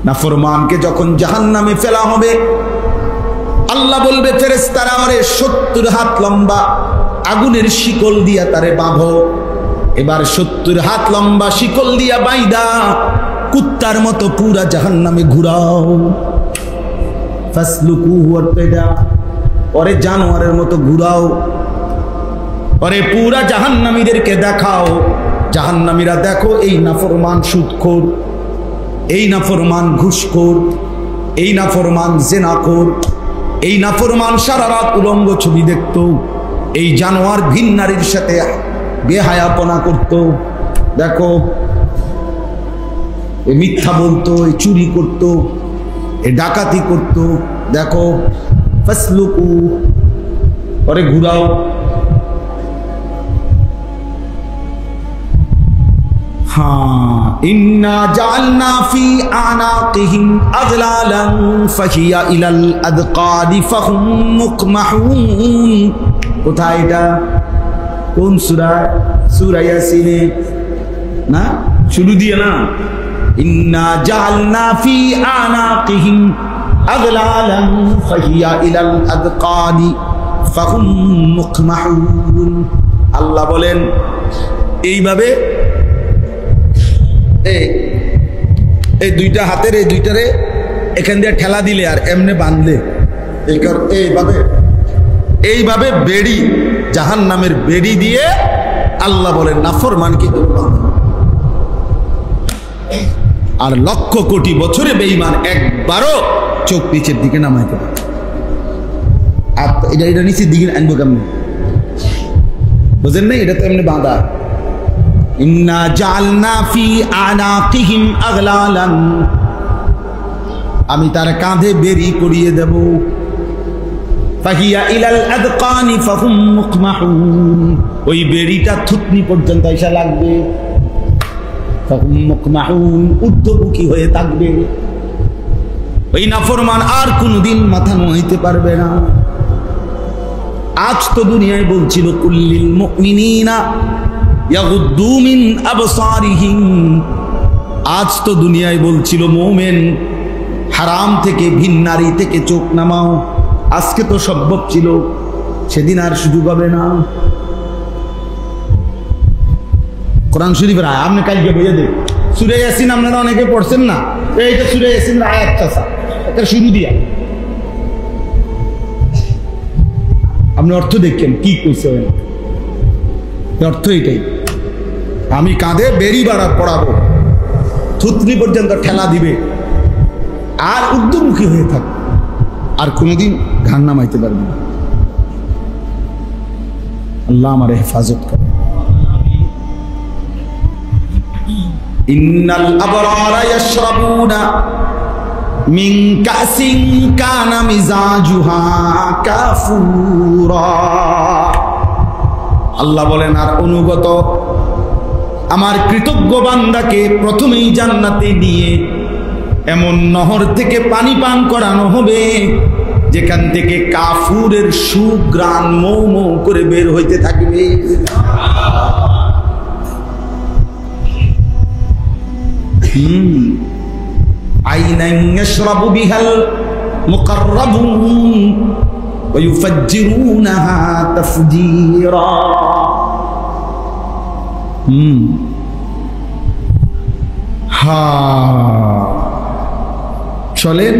নাফরমানকে যখন জাহান্নামে ফেলা হবে, আল্লাহ বলবে ফেরেশতারা আরে 70 হাত লম্বা আগুনের শিকল দিয়া তারে বাঁধো। এবার 70 হাত লম্বা শিকল দিয়া বাইদা কুত্তার মতো পুরা জাহান্নামে ঘুরাও। ফাসলুকুহু ওয়াতদা, পরে জানোয়ারের মতো ঘুরাও, পরে পুরা জাহান্নামীদেরকে দেখাও। জাহান্নামীরা দেখো এই নাফরমান সুদখোর, এই নাফরমান ঘুষখোর, এই নাফরমান জিনাখোর, এই নাফরমান সারা রাত উলঙ্গ ছবি দেখতো, এই জানোয়ার ভিন নারীর সাথে বেহায়াপনা করত। দেখো এ মিথ্যা বলতো, এ চুরি করত, এ ডাকাতি করত। দেখো ফাসলুকু, পরে ঘুরাও। হ্যাঁ, ইন্না জাআলনা ফি আনাকিহিম আগলালান ফাহিয়া ইলাল আদকাদি ফাহুম মুকমাহুন। কোথায় এটা? কোন সূরা? সূরা ইয়াসিনে না, শুরু দিয়ে না, ইন্না জাআলনা ফি আনাকিহিম আগলালান ফাহিয়া ইলাল আদকাদি ফাহুম মুকমাহুন। আল্লাহ বলেন এইভাবে এই দুইটা হাতের এই দুইটারে এখান দিয়ে ঠেলা দিলে আর এমনি বাঁধলে এইভাবে বেড়ি, জাহান্নামের বেড়ি দিয়ে আল্লাহ বলেন নাফরমানকে আর লক্ষ কোটি বছরে বেঈমান একবারও চোখ নিচের দিকে নামাইতে পারে। আর এটা নিচের দিকে আনবো কেমন, বুঝেন নাই? এটা তো এমনি বাঁধা। ইন্না জাআলনা ফি আনাকিহিম আগলালান, আমি তার কাঁধে বেরি করিয়ে দেব। ফাহিয়া ইলাল আদকানি ফাহুম মুকমাহুন, ওই বেরিটা থুতনি পর্যন্ত এসে লাগবে। ফাহুম মুকমাহুন, ঊর্ধ্বমুখী হয়ে থাকবে। ওই নাফরমান আর কোনদিন মাথা নোয়াইতে পারবে না। আজ তো দুনিয়ায় বলছিল কুল্লিল মুমিনিনা ইয়াগুদ্দু মিন আবসারিহিম, আজ তো দুনিয়ায় বলছিল মোমেন হারাম থেকে, ভিন নারী থেকে চোখ নামাও। আজকে তো সম্ভব ছিল, সেদিন আর সুযোগ হবে না। কোরআন শরীফের আয়াত আপনি কালকে বুঝে দেন। সূরা ইয়াসিন আপনারা অনেকে পড়ছেন না, এইটা সূরা ইয়াসিনের আয়াতটা এটা শুরু দিয়া আপনি অর্থ দেখেন কি কইছে। অর্থ এটাই, আমি কাঁধে বেরি বাড়া পড়াবো, থুতনি পর্যন্ত ঠেলা দিবে, আর ঊর্ধ্বমুখী হয়ে থাকবে, আর কোনোদিন ঘাড় নামাইতে পারবে না। আল্লাহ আমার হেফাজত করে। ইন্নাল আবরারা ইয়াশরাবুনা মিন কাসিন কানা মিজাজুহা কাফুরা। আল্লাহ বলেন আর অনুগত আমার কৃতজ্ঞ বান্দাকে প্রথমেই জান্নাতে নিয়ে এমন নহর থেকে পানি পান করানো হবে যেখান থেকে কাফুরের সুঘ্রাণ মৌ মৌ করে বের হইতে থাকবে। আইনান ইয়াশরাবু বিহাল মুকাররাবুন ওয়া ইউফাজ্জিরুনাহা তাফজীরা। চলেন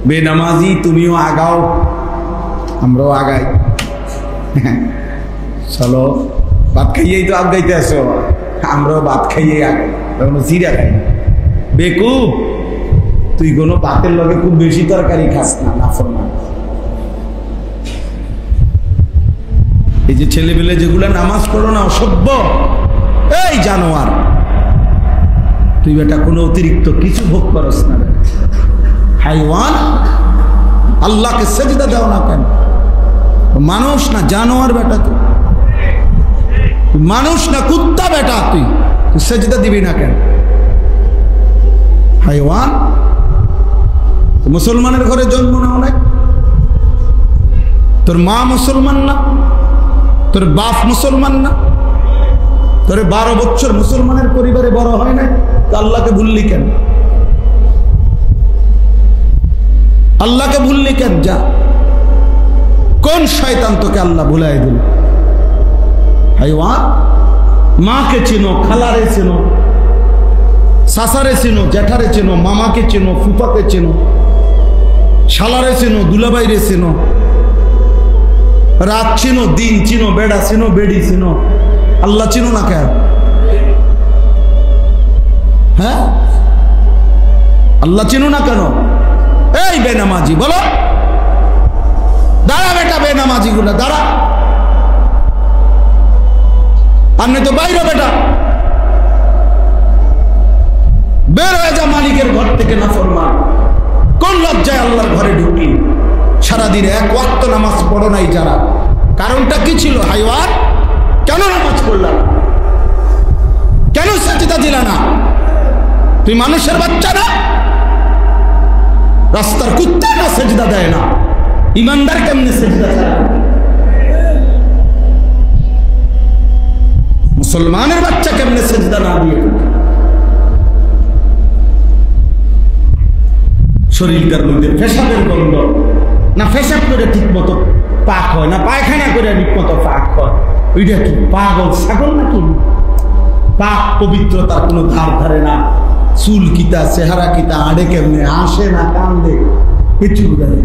বেনামাজি তুমিও আগাও, আমরাও আগাই। চলো, ভাত খাইয়েই তো আগাইতে আসো, আমরাও ভাত খাইয়ে আগাই, কোনো জিরা খাই। বেকুব, তুই কোনো ভাতের লগে খুব বেশি তরকারি খাস না, নাফরমান। এই যে ছেলেবেলে যেগুলা নামাজ পড়ো না, অসভ্য, এই জানোয়ার, তুই বেটা কোনো অতিরিক্ত কিছু ভোগ করস না, হাইওয়ান। আল্লাহকে সেজদা দাও না কেন? মানুষ না জানোয়ার বেটা, তুই মানুষ না কুত্তা বেটা, তুই সেজদা দিবি না কেন? হাইওয়ান। মুসলমানের ঘরে জন্ম না অনেক, তোর মা মুসলমান না, তোর বাপ মুসলমান না, তোর 12 বছর মুসলমানের পরিবারে বড় হয় না, তো আল্লাহকে ভুললি কেন? আল্লাহকে ভুললি কেন? যা, কোন শয়তান তোকে আল্লাহ ভুলাই দিল? হাইওয়ান, মাকে চিনো, খালারে চিনো, সাসারে চিনো, জ্যাঠারে চিনো, মামাকে চিনো, ফুফাকে চিনো, শালারে চিনো, দুলাবাইরে চিনো, রাত চিনো, দিন চিনো, বেড়া চিনো, বেড়ি চিনো, আল্লাহ চিনো না কেন? হ্যাঁ, আল্লাহ চিনো না কেন? এই বেনামাজি, বলো, দাঁড়া বেটা, বেনামাজি গুলা দাঁড়া। আপনি তো বাইরে বেটা, বের হয়ে যা মালিকের ঘর থেকে নাফরমান। কোন লজ্জায় আল্লাহর ঘরে ঢুকলি? সারাদিন এক ওয়াক্ত নামাজ পড়ো নাই যারা, কারণটা কি ছিল? হাইওয়ান, কেন নামাজ পড়লা না? কেন সাজদা দিলা না? তুই মানুষের বাচ্চা না? রাস্তার কুত্তা না সেজদা দেয় না? ইমানদার কেমনে সেজদা ছাড়া? মুসলমানের বাচ্চা কেমনে সেজদা না দিয়ে? শরীরটার মধ্যে পেশাবের গন্ধ, না পেশাব করে ঠিক মতো পাক হয়, না পায়খানা করে ঠিক মতো পাক হয়, ওইটা কি পাগল ছাগল নাকি? পাক পবিত্রতার কোনো ধার ধারে না। চুল কিতা, চেহারা কিতা, আড়ে কেমনে, আসে না কান্দে, কিছু দেয়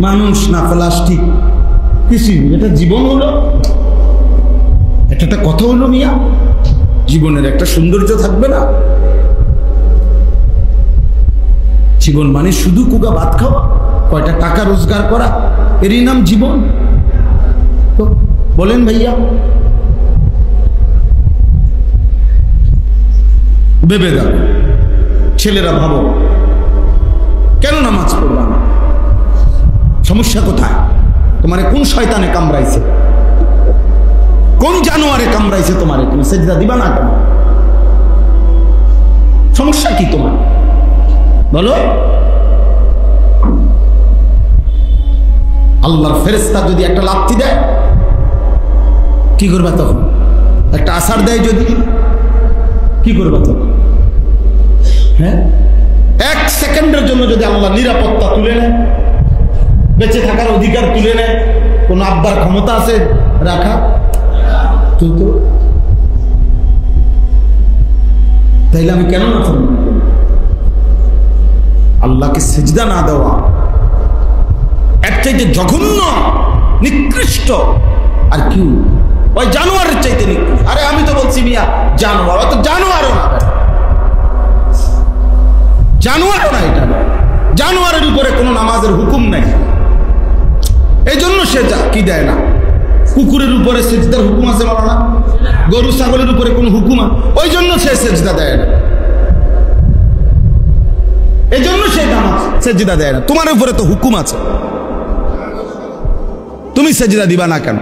মানুষ না প্লাস্টিক কিছু। এটা জীবন হলো? এটা কথা হলো মিয়া? জীবনের একটা সৌন্দর্য থাকবে না? জীবন মানে শুধু কুগা ভাত খাওয়া, কয়টা টাকা রোজগার করা, এরই নাম জীবন? তো বলেন ভাইয়া, ভেবে দাও। ছেলেরা ভাবো, কেন নামাজ পড়বা না? সমস্যা কোথায়? তোমারে কোন শয়তানে কামড়াইছে? কোন জানোয়ারে কামড়াইছে তোমারে? তুমি সেজদা দিবা না কেন? সমস্যা কি তোমার বলো? আল্লাহর ফেরেশতা যদি একটা লাথি দেয় কি করবা তখন? একটা আছাড় দেয় যদি, কি করবা তখন? হ্যাঁ, এক সেকেন্ডের জন্য যদি আল্লাহ নিরাপত্তা তুলে নেয়, বেঁচে থাকার অধিকার তুলে নেয়, কোন আব্বার ক্ষমতা আছে রাখা? তো তাইলে আমি কেন না ফরমান করি? আল্লাহকে সেজদা না দেওয়া এর চাইতে জঘন্য, নিকৃষ্ট আর কি? ওই জানোয়ারের চাইতে নিকৃষ্ট। আরে আমি তো বলছি মিয়া জানোয়ার, অত জানোয়ারও না, জানোয়ারও না। এটা জানোয়ারের উপরে কোনো নামাজের হুকুম নাই, এই জন্য সে কি দেয় না। কুকুরের উপরে সেজদার হুকুম আছে না? গরু ছাগলের উপরে কোনো হুকুম আছে? ওই জন্য সে সেজদা দেয় না, এই জন্য সে নামাজ সেজদা দেয় না। তোমার উপরে তো হুকুম আছে, তুমি সেজদা দিবা না কেন?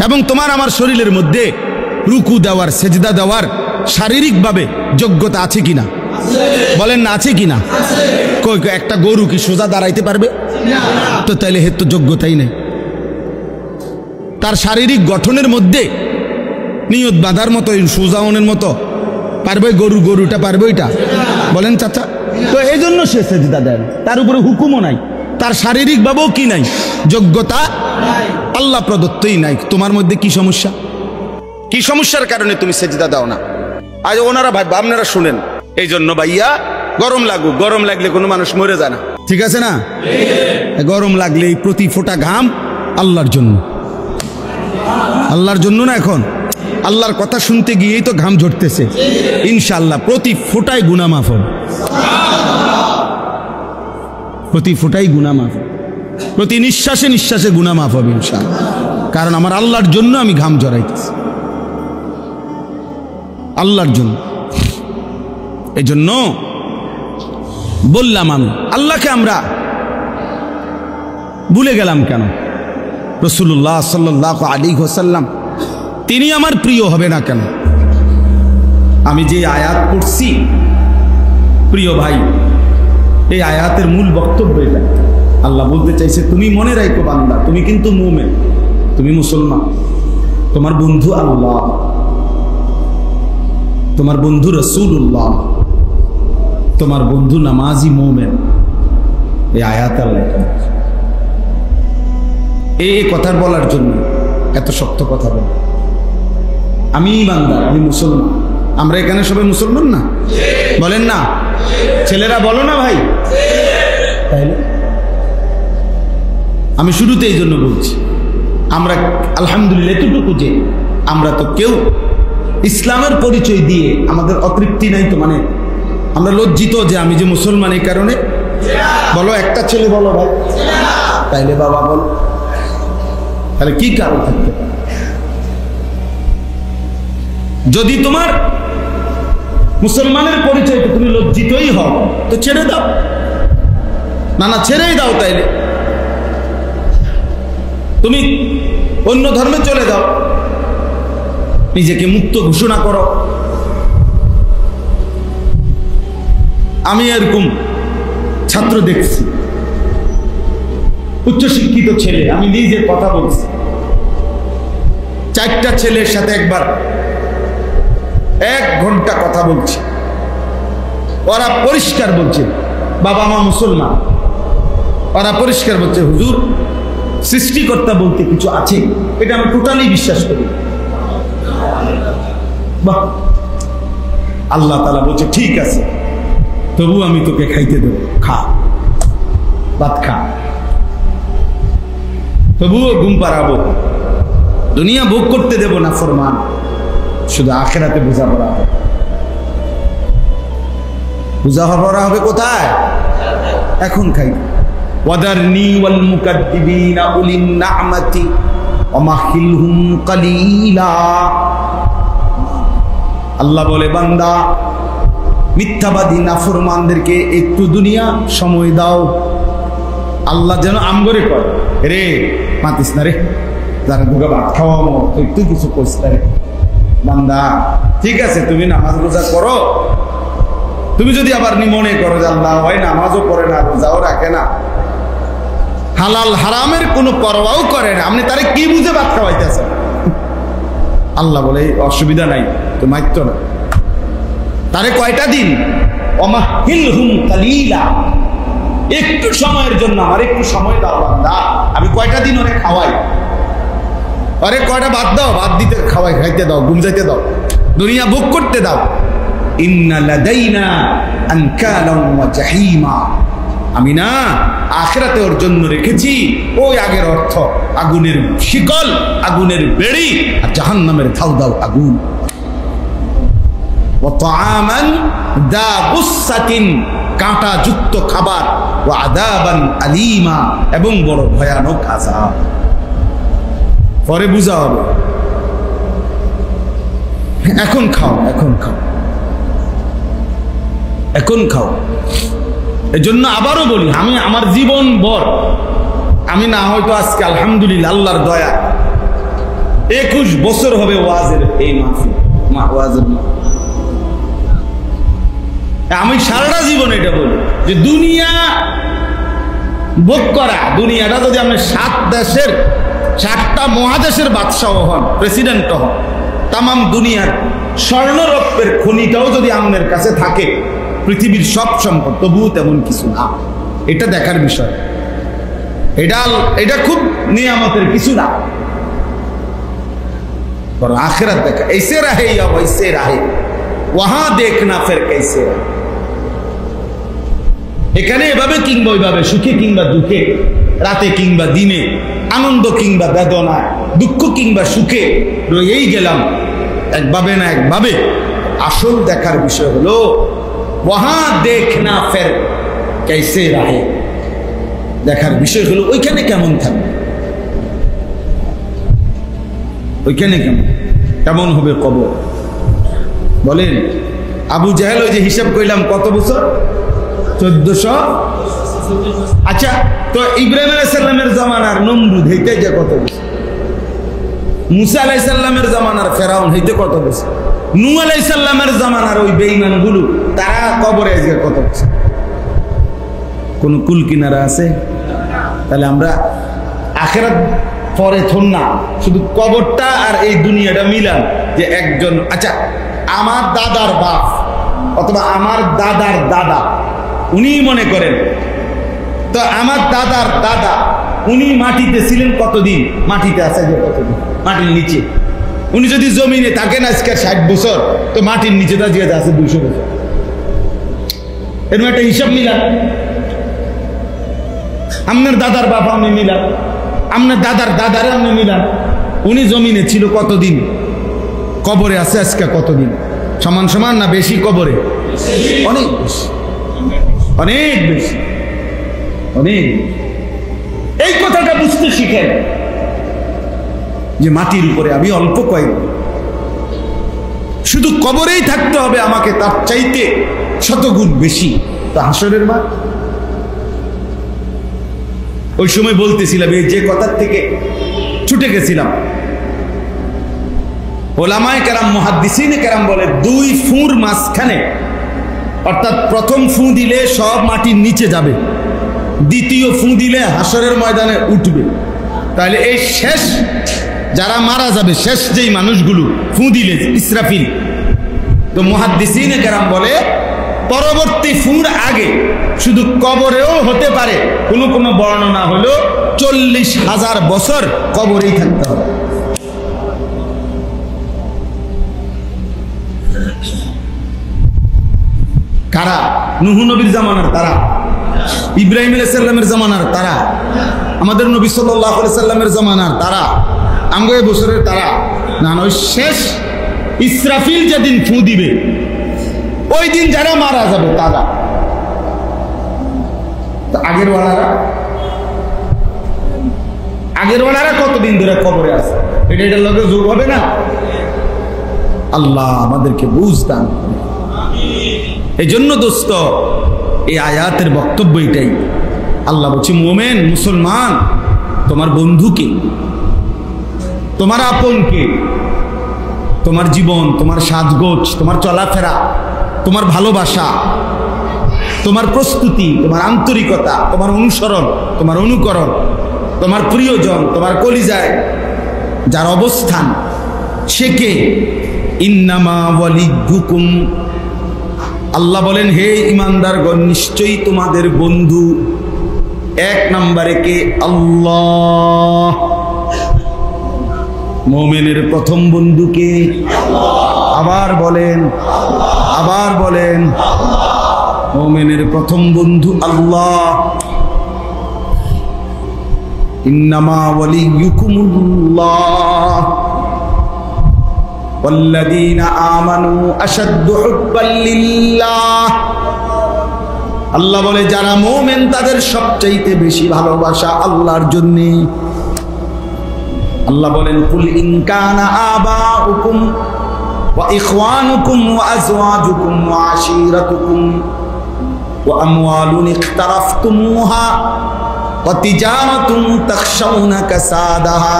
এবং তোমার আমার শরীরের মধ্যে রুকু দেওয়ার, সেজদা দেওয়ার শারীরিকভাবে যোগ্যতা আছে কিনা? বলেন না, আছে কিনা? একটা গরু কি সোজা দাঁড়াইতে পারবে? তো তাইলে হের তো যোগ্যতাই নেই। তার শারীরিক গঠনের মধ্যে নিয়ত বাঁধার মতো, সোজাওনের মতো পারবে গরু? গরুটা পারবে এটা? বলেন চাচা। তো এই জন্য সে সেজদা দেয় না, তার উপরে হুকুমও নাই, তার শারীরিক ভাবেও কি নাই? যোগ্যতা আল্লাহ প্রদত্তই নাই। তোমার মধ্যে কি সমস্যা? কি সমস্যার কারণে তুমি সেজদা দাও না? আজ ওনারা ভাই আপনারা শুনেন, এই জন্য ভাইয়া গরম লাগুক, গরম লাগলে কোনো মানুষ মরে যায় না, ঠিক আছে না? গরম লাগলে এই প্রতি ফোঁটা ঘাম আল্লাহর জন্য, আল্লাহর জন্য না। এখন আল্লাহর কথা শুনতে গিয়েই তো ঘাম ঝরতেছে। ইনশাআল্লাহ প্রতি ফোঁটায় গুনাহ মাফ হবে, প্রতি ফোঁটায় গুনাহ মাফ, প্রতি নিঃশ্বাসে নিঃশ্বাসে গুনাহ মাফ হবে ইনশাআল্লাহ। কারণ আমার আল্লাহর জন্য আমি ঘাম ঝরাইতেছি, আল্লাহর জন্য। এই জন্য বললাম, আমি আল্লাহকে আমরা ভুলে গেলাম কেন? রাসূলুল্লাহ সাল্লাল্লাহু আলাইহি ওয়াসাল্লাম তিনি আমার প্রিয় হবে না কেন? আমি যে আয়াত পড়ছি প্রিয় ভাই, এই আয়াতের মূল বক্তব্য এটা। আল্লাহ বলতে চাইছে, তুমি মনে রাখো বান্দা, তুমি কিন্তু মুমিন, তুমি মুসলমান, তোমার বন্ধু আল্লাহ, তোমার বন্ধু রাসূলুল্লাহ, তোমার বন্ধু নামাজি মুমিন। এই আয়াত আল্লাহ এই কথা বলার জন্য এত শক্ত কথা বল। আমি ইমানদার, আমি মুসলমান। আমরা এখানে সবাই মুসলমান না? বলেন না? ছেলেরা বলো না ভাই? তাইলে আমি শুরুতে এই জন্য বলছি, আমরা আলহামদুলিল্লাহ এতটুকু যে আমরা তো কেউ ইসলামের পরিচয় দিয়ে আমাদের অতৃপ্তি নাই তো, মানে আমরা লজ্জিত যে আমি যে মুসলমান এই কারণে। বলো একটা ছেলে বলো ভাই, তাইলে বাবা বলো, তাহলে কি কারণ থাকতে পারে? যদি তোমার মুসলমানের পরিচয় তুমি লজ্জিতই হও তো ছেড়ে দাও, না না ছেড়েই দাও। তাইলে তুমি অন্য ধর্মে চলে যাও, নিজেকে মুক্ত ঘোষণা করো। আমি এরকম ছাত্র দেখছি, উচ্চশিক্ষিত ছেলে, আমি নিজে কথা বলছি, 4টা ছেলের সাথে একবার 1 ঘন্টা কথা বলছি। ওরা পরিষ্কার বলছে বাবা মা মুসলমান, ওরা পরিষ্কার বলছে হুজুর সৃষ্টিকর্তা বলতে কিছু আছে, এটা আমি টোটালি বিশ্বাস করি। বাহ, আল্লাহ তাআলা বলছে ঠিক আছে, তবু আমি তোকে খাইতে দেব, খা ভাত খা, তবুও ঘুম পাড়াবো, দুনিয়া ভোগ করতে দেব না ফরমান, শুধু আখিরাতে বোঝাপড়া হবে। বোঝাপড়া হবে কোথায়? এখন খাই। ওয়াদারনি ওয়াল মুকাদ্দিবিনা উলিন নি'মাতি ওয়া মাহিলহুম কালিলা। আল্লাহ বলে বান্দা মিথ্যাবাদী নাফরমানদেরকে একটু দুনিয়া সময় দাও। আল্লাহ যেন আমগরে কয় রে মাতিস না রে, যারা দুগা ভাত খাওয়াবো একটু কিছু কইস না রে বান্দা, ঠিক আছে তুমি নামাজ রোজা করো, তুমি যদি আবার মনে করো যে আল্লাহ হয় নামাজও পড়ে না রোজাও রাখে না, হালাল হারামের কোনো পরোয়াও করে না, আপনি তারে কি বুঝে ভাত খাওয়াইতেছেন? আল্লাহ বলে অসুবিধা নাই, তো মাইতো না, তারে কয়টা দিন ওমাহিলহুম কালিলা, একটু সময়ের জন্য আমার একটু সময় দাও বান্দা, আমি কয়টা দিন ওরে খাওয়াই, আরে কয়টা ভাত দাও, ভাত দিতে খাওয়াই, খাইতে দাও, ঘুম যাইতে দাও, দুনিয়া ভোগ করতে দাও। ইন্না লাদাইনা আনকালাম ওয়া জাহিমা, আমি না আখিরাতে ওর জন্য রেখেছি ওই আগের অর্থ, আগুনের শিকল, আগুনের বেড়ি, আর জাহান্নামের ধাউ দাও আগুন। ওয়া তাআমান দা গুসসাতিন, কাঁটা যুক্ত খাবার, ওয়া আযাবান আলীমা, এবং বড় ভয়ানক আযাব। পরে বুঝা হবে, এখন খাও, এখন খাও, এখন খাও। এজন্য আবারও বলি, আমি আমার জীবন ভর, আমি না হয়তো আজকে আলহামদুলিল্লাহ আল্লাহর দয়া 21 বছর হবে ওয়াজের এই মাহফিল, ওয়াজের আমি সারাটা জীবন এটা বলি যে দুনিয়া ভোগ করা, দুনিয়াটা যদি আপনি 7 দেশের 7টা মহাদেশের বাদশাহ হন, প্রেসিডেন্ট হন, তামাম দুনিয়ার স্বর্ণরৌপ্যের খনিটাও যদি আপনার কাছে থাকে, পৃথিবীর সব সম্পদ, তবুও তেমন কিছু না। এটা দেখার বিষয়, এটা খুব নিয়ামতের কিছু না, বরং আখিরাত দেখা। ऐसे रहे या वैसे रहे, वहां देखना फिर कैसे रहे। এখানে এভাবে কিংবা ওইভাবে, সুখে কিংবা দুঃখে, রাতে কিংবা দিনে, আনন্দ কিংবা বেদনায়, দুঃখ কিংবা সুখে রয়েই গেলাম একভাবে না একভাবে। আসল দেখার বিষয় হলো ওয়াহাঁ দেখনা ফের कैसे रहे, দেখার বিষয় হলো ওইখানে কেমন থাকবে, ওইখানে কেমন হবে কবর। বলেন আবু জাহেল ওই যে হিসাব কইলাম কত বছর, 1400। আচ্ছা, তো ইব্রাহিম আলাইহিস সালামের জামানার নমরুদ হইতে যে কত বছর, মুসা আলাইহিস সালামের জামানার ফেরাউন হইতে কত বছর, নূহ আলাইহিস সালামের জামানার ওই বেঈমানগুলো তারা কবরে যে কত বছর, কোন কুল কিনারা আছে? তাহলে আমরা আখিরাত পরে থন না, শুধু কবরটা আর এই দুনিয়াটা মিলান যে একজন, আচ্ছা আমার দাদার বাপ অথবা আমার দাদার দাদা উনি মনে করেন। তো আমার দাদার দাদা উনি মাটিতে ছিলেন কতদিন? মাটিতে আছে যে কতদিন? মাটির নিচে। উনি যদি জমিনে থাকেন আজকে 60 বছর, তো মাটির নিচে তা যে আছে 200 বছর। এরকম একটা হিসাব মিলান। আপনার দাদার বাবা আপনি মিলান, আপনার দাদার দাদারে আপনি মিলান। উনি জমিনে ছিল কতদিন, কবরে আছে আজকে কতদিন? সমান সমান না বেশি? কবরে অনেক বেশি, অনেক বেশি, অনেক। এই কথাটা বুঝতে শিখেন যে মাটির উপরে আমি অল্প কয়েক, শুধু কবরেই থাকতে হবে আমাকে, তার চাইতে শতগুণ বেশি তো হাসরের মাঠ। ওই সময় বলতেছিলাম, এই যে কথার থেকে ছুটে গেছিলাম, ওলামায়ে কেরাম মুহাদ্দিসিনে কেরাম বলে 2 ফুঁর মাঝখানে, অর্থাৎ প্রথম ফুঁ দিলে সব মাটির নিচে যাবে, দ্বিতীয় ফুঁ দিলে হাসরের ময়দানে উঠবে। তাহলে এই শেষ যারা মারা যাবে, শেষ যেই মানুষগুলো ফুঁ দিলে ইসরাফিল, তো মুহাদ্দিসিনে কেরাম বলে পরবর্তী ফুঁর আগে শুধু কবরেও হতে পারে, কোনো কোনো বর্ণনা হলো 40,000 বছর কবরেই থাকতে হবে। কারা? নূহ নবীর জামানার তারা, ইব্রাহিম আলাইহিস সালামের জামানার তারা, আমাদের নবী সাল্লাল্লাহু আলাইহি সাল্লামের জামানার তারা, আমগো এই বছরের তারা না। ওই শেষ ইসরাফিল যেদিন ফুঁ দিবে ওই দিন যারা মারা যাবে তারা। আগের ওয়ালারা কতদিন ধরে কবরে আছে, এটার লগে যোগ হবে না? আল্লাহ আমাদেরকে বুঝ দান। এই জন্য দোস্ত, এই আয়াতের বক্তব্য এটাই। আল্লাহ বলছে, মোমেন মুসলমান, তোমার বন্ধুকে, তোমার আপনকে, তোমার জীবন, তোমার সাজগোজ, তোমার চলাফেরা, তোমার ভালোবাসা, তোমার প্রস্তুতি, তোমার আন্তরিকতা, তোমার অনুসরণ, তোমার অনুকরণ, তোমার প্রিয়জন, তোমার কলিজায় যার অবস্থান, সে কে? ইন্নামা ওয়ালিয়ুকুম, আল্লাহ বলেন, হে ইমানদারগণ, নিশ্চয়ই তোমাদের বন্ধু 1 নম্বরে কে? আল্লাহ। মুমিনের প্রথম বন্ধু কে? আবার বলেন, আবার বলেন, মুমিনের প্রথম বন্ধু আল্লাহ। ইন্নামা ওয়ালিয়ুকুমুল্লাহ ওয়াল্লাযীনা আমানু আশাদ্দু হুব্বান লিল্লাহ। আল্লাহ বলে, যারা মুমিন তাদের সবচাইতে বেশি ভালোবাসা আল্লাহর জন্য। আল্লাহ বলেন, কুল ইন কানা আবাউকুম ওয়া ইখওয়ানুকুম ওয়া আজওয়াজুকুম ওয়া আশীরাতুকুম ওয়া আমওয়ালুন ইখতারাফতুমুহা ওয়া তিজারাতুন তাখশাউনা কাসাদাহা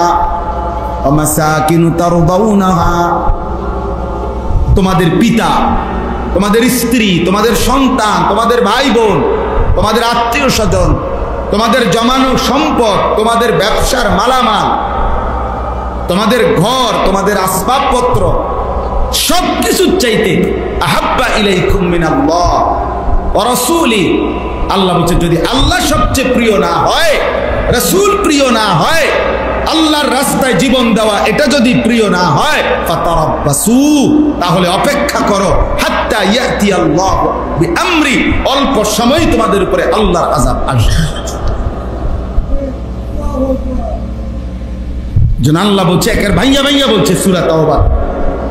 ওয়া মাসাকিনু তারদাউনাহা। তোমাদের পিতা, তোমাদের স্ত্রী, তোমাদের সন্তান, তোমাদের ভাই বোন, তোমাদের আত্মীয় স্বজন, তোমাদের জমানো সম্পদ, তোমাদের ব্যবসার মালামাল, তোমাদের ঘর, তোমাদের আসবাবপত্র, সবকিছুর চাইতে আহাব্বা ইলাইকুম মিনাল্লাহ ওয়া রাসূলি। আল্লাহ বলছে, যদি আল্লাহ সবচেয়ে প্রিয় না হয়, রাসূল প্রিয় না হয়, আল্লাহর রাস্তায় জীবন দেওয়া এটা যদি প্রিয় না হয়, ফাতারাব্বাসু, তাহলে অপেক্ষা করো, হাত্তা ইয়াতি আল্লাহ বিআমরি, অল্প সময় তোমাদের উপরে আল্লাহর আযাব আসবে। যেন আল্লাহ বলছে, একের ভাইয়া ভাইয়া বলছে সূরা তাওবা,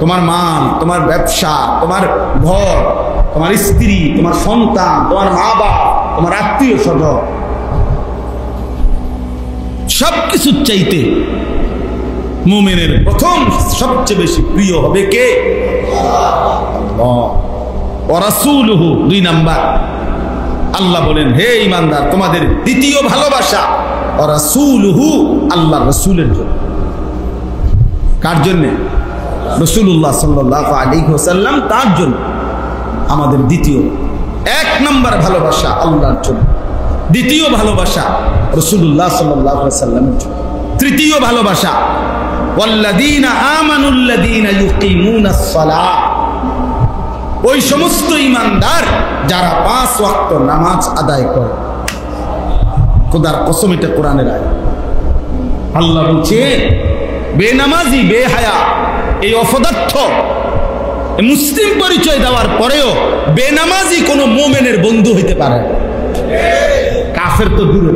তোমার মাল, তোমার ব্যবসা, তোমার ঘর, তোমার স্ত্রী, তোমার সন্তান, তোমার মা বাপ, তোমার আত্মীয় স্বজন, সবকিছুর চাইতে মুমিনের প্রথম সবচেয়ে বেশি প্রিয় হবে কে? আল্লাহ ওয়া রাসূলুহু। 2 নাম্বার, আল্লাহ বলেন, হে ঈমানদার, তোমাদের দ্বিতীয় ভালোবাসা ওয়া রাসূলুহু, আল্লাহর রাসূলের জন্য। কার জন্য? রাসূলুল্লাহ সাল্লাল্লাহু আলাইহি ওয়াসাল্লাম, তার জন্য আমাদের দ্বিতীয় 1 নম্বর ভালোবাসা আল্লাহর জন্য, দ্বিতীয় ভালোবাসা রাসূলুল্লাহ সাল্লাল্লাহু আলাইহি ওয়াসাল্লামের জন্য, তৃতীয় ভালোবাসা ওয়াল্লাযীনা আমানুল্লাযীনা ইউকিমুনাস সালাহ, ওই সমস্ত ইমানদার যারা 5 ওয়াক্ত নামাজ আদায় করে। খোদার কসম, এটা কোরআনের আয়াত। আল্লাহ বলছে বেনামাজি বেহায়া এই অপদার্থ মুসলিম পরিচয় দেওয়ার পরেও বেনামাজি কোনো মুমিনের বন্ধু হইতে পারে, কাফের তো দূরে।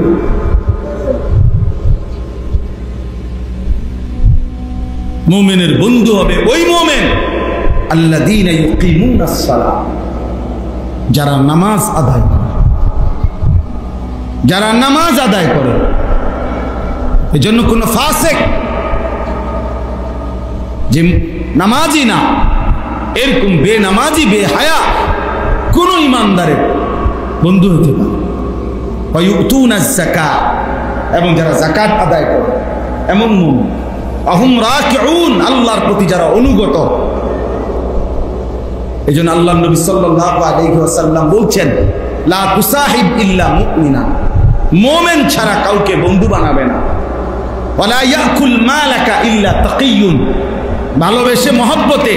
মুমিনের বন্ধু হবে ওই মুমিন আল্লাযীনা ইউকিমুনাস সালাহ, যারা নামাজ আদায় করে, যারা নামাজ আদায় করে। এজন্য কোন ফাসিক যে নামাজি না, এরকম বেনামাজি বেহায়া কোন ইমানদারের বন্ধু হতে পারে। ওয়ায়ুতুনাজ যাকাত, এবং যারা যাকাত আদায় করে এমন মুমিন। আহুম রাকিউন, আল্লাহর প্রতি যারা অনুগত। এজন্য আল্লাহর নবী সাল্লাল্লাহু আলাইহি ওয়াসাল্লাম বলছেন লা তুসাহিব ইল্লা মুমিনা, মুমিন ছাড়া কাউকে বন্ধু বানাবে না। ওয়ালা ইয়াকুল মালাকা ইল্লা তাকিয়ুন, ভালোবেসে মহব্বতে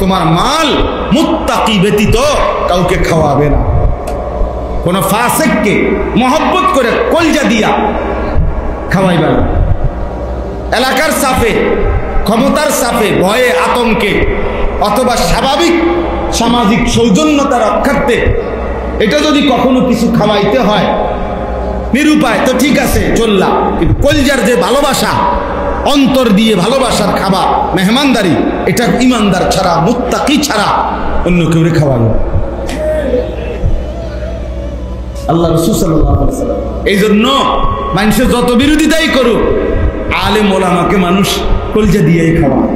তোমার মাল মুত্তাকি ব্যতীত কাউকে খাওয়াবে না। কোন ফাসিককে মহব্বত করে কলজা দিয়া খাওয়াইবে না। এলাকার সাফে, ক্ষমতার সাফে, ভয়ে আতঙ্কে, অথবা স্বাভাবিক সামাজিক সৌজন্যতা রক্ষার্থে এটা যদি কখনো কিছু খাওয়াইতে হয় নিরুপায়, তো ঠিক আছে চললাম, কিন্তু কলজার যে ভালোবাসা, অন্তর দিয়ে ভালোবাসার খাবার, মেহমানদারি, এটা ইমানদার ছাড়া, মুত্তাকি ছাড়া অন্য কেউ খাওয়াই। আল্লাহ রাসূল সাল্লাল্লাহু আলাইহি ওয়াসাল্লাম এই জন্য মানুষের যত বিরোধিতাই করুক, আলেম ওলামাকে মানুষ কলজা দিয়েই খাওয়ায়।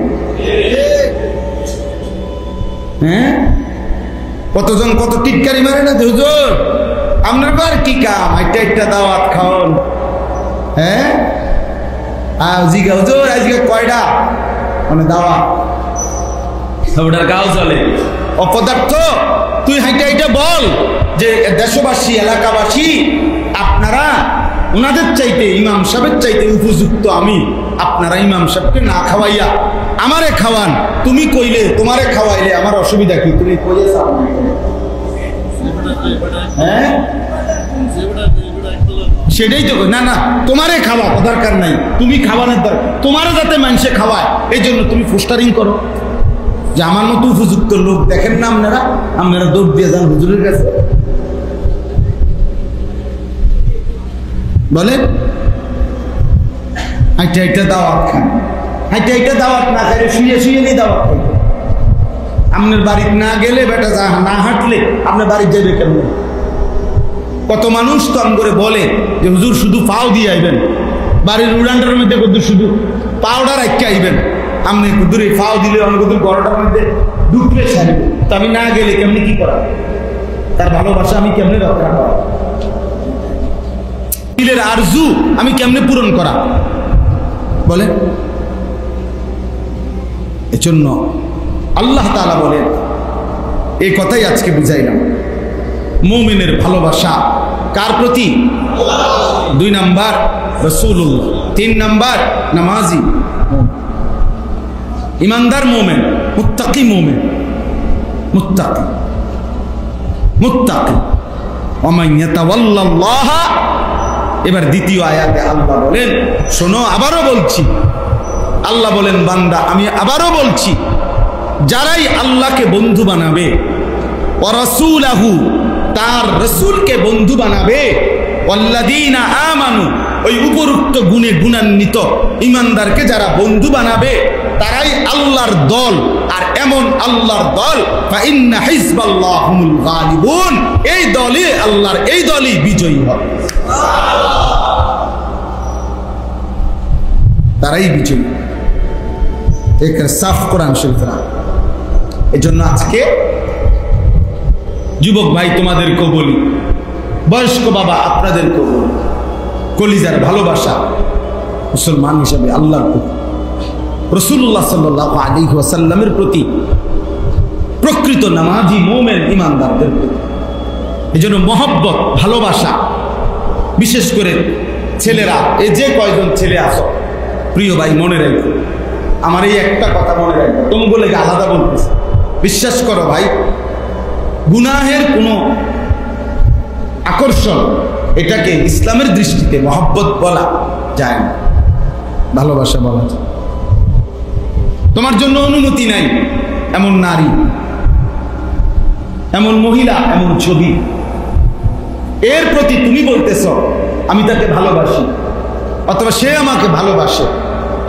হ্যাঁ, কতজন কত টিটকারি মারে না, হুজুর আপনার বার কি কাম, একটা দাওয়াত খাওয়ান। হ্যাঁ, জিগা হুজুর আজকে কয়টা মানে দাওয়াত, ওটার গাও চলে। অপদার্থ, তুই হাইটা বল যে দেশবাসী, এলাকাবাসী আপনারা ওনাদের চাইতে, ইমাম সাহেবের চাইতে উপযুক্ত আমি, আপনারা ইমাম সাহেবকে না খাওয়াইয়া আমারে খাওয়ান। তুমি কইলে তোমারে খাওয়াইলে আমার অসুবিধা কি? তুমি কইলে হ্যাঁ, সেটাই তো। না না, তোমারে খাওয়া দরকার নাই, তুমি খাওয়ানোর দরকার, তোমারও যাতে মানুষে খাওয়ায় এই জন্য তুমি পোস্টারিং করো যে আমার মতো উপযুক্ত লোক দেখেন না আপনারা, আপনারা দৌড় দিয়ে যান হুজুরের কাছে। বলে হাইটা দাওয়াত খান, হাইটা দাওয়াত না খাইলে শুয়ে শুয়ে নিয়ে দাওয়াত খাই। আপনার বাড়িতে না গেলে বেটা না হাঁটলে আপনার বাড়ির যাবে কেমন? কত মানুষ তো আম করে বলে যে হুজুর শুধু পাও দিয়ে আইবেন, বাড়ির উড়ানটার মধ্যে কত শুধু পাউডার আইকে আইবেন। আপনি কুদুর এই পাও দিলে অনেক কুদুর গড়টার মধ্যে ঢুকলে সারবে, তো আমি না গেলে কেমনি কি করা? তার ভালোবাসা আমি কেমনে রক্ষা করা? দিলের আরজু আমি কেমনে পূরণ করা? বলেন। এজন্য আল্লাহ তাআলা বলেন, এই কথাই আজকে বুঝাইলাম, মুমিনের ভালোবাসা কার প্রতি? 2 নাম্বার রাসূলুল্লাহ, 3 নাম্বার নামাজি ইমানদার মুমিন, মুত্তাকি মুমিন, মুত্তাকি মুত্তাকি। ওয়া মান ইয়াতাওয়াল্লাল্লাহ, এবার দ্বিতীয় আয়াতে আল্লাহ বলেন, শোনো আবারও বলছি, আল্লাহ বলেন বান্দা আমি আবারও বলছি, যারাই আল্লাহকে বন্ধু বানাবে, ওয়া রাসূলাহু, তার রাসূলকে বন্ধু বানাবে, ওয়াল্লাযীনা আমানু, ওই উপরোক্ত গুণে গুণান্বিত ইমানদারকে যারা বন্ধু বানাবে তারাই আল্লাহর দল। আর এমন আল্লাহর দল, ফা ইন্না হিজবাল্লাহি হুমুল গালিবুন, এই দলই আল্লাহর, এই দলই বিজয়ী হবে, তারাই বিজয়ী। এর সাফ কোরআন শরীফের। এজন্য আজকে যুবক ভাই তোমাদেরকেও বলি, বয়স্ক বাবা আপনাদেরকেও বলি, কলিজার ভালোবাসা মুসলমান হিসেবে আল্লাহর প্রতি, রাসূলুল্লাহ সাল্লাল্লাহু আলাইহি ওয়াসাল্লামের প্রতি, প্রকৃত নামাজি মুমিন ইমানদারদের প্রতি। এজন্য মহব্বত, ভালোবাসা, বিশেষ করে ছেলেরা, এই যে কয়জন ছেলে আছো প্রিয় ভাই, মনে রাখো আমার এই একটা কথা মনে রাখো, তুমি বলে আলাদা বলতেছে, বিশ্বাস করো ভাই, গুনাহের কোনো আকর্ষণ, এটাকে ইসলামের দৃষ্টিতে মহব্বত বলা যায় না, ভালোবাসা বলা যায়। তোমার জন্য অনুমতি নাই এমন নারী, এমন মহিলা, এমন ছবি, এর প্রতি তুমি বলতেছ আমি তাকে ভালোবাসি, অথবা সে আমাকে ভালোবাসে,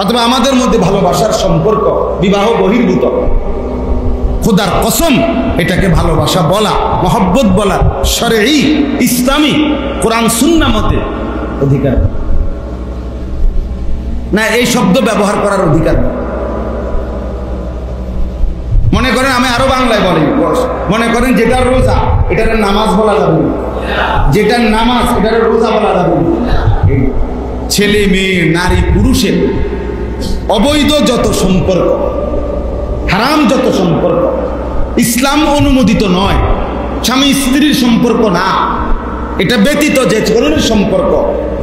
অথবা আমাদের মধ্যে ভালোবাসার সম্পর্ক বিবাহ বহির্ভূত। খোদার কসম, এটাকে ভালোবাসা বলা, মহব্বত বলা শরঈ ইসলামী কোরআন সুন্নাহ মতে অধিকার না, এই শব্দ ব্যবহার করার অধিকার না। মনে করেন, আমি আরো বাংলায় বলি, মনে করেন যেটার রোজা এটার নামাজ বলা যাবে না, যেটার নামাজ এটার রোজা বলা যাবে না। ছেলে মেয়ে নারী পুরুষের অবৈধ যত সম্পর্ক, হারাম যত সম্পর্ক ইসলাম অনুমোদিত নয়, স্বামী স্ত্রীর সম্পর্ক না, এটা ব্যতীত যে ধরনের সম্পর্ক,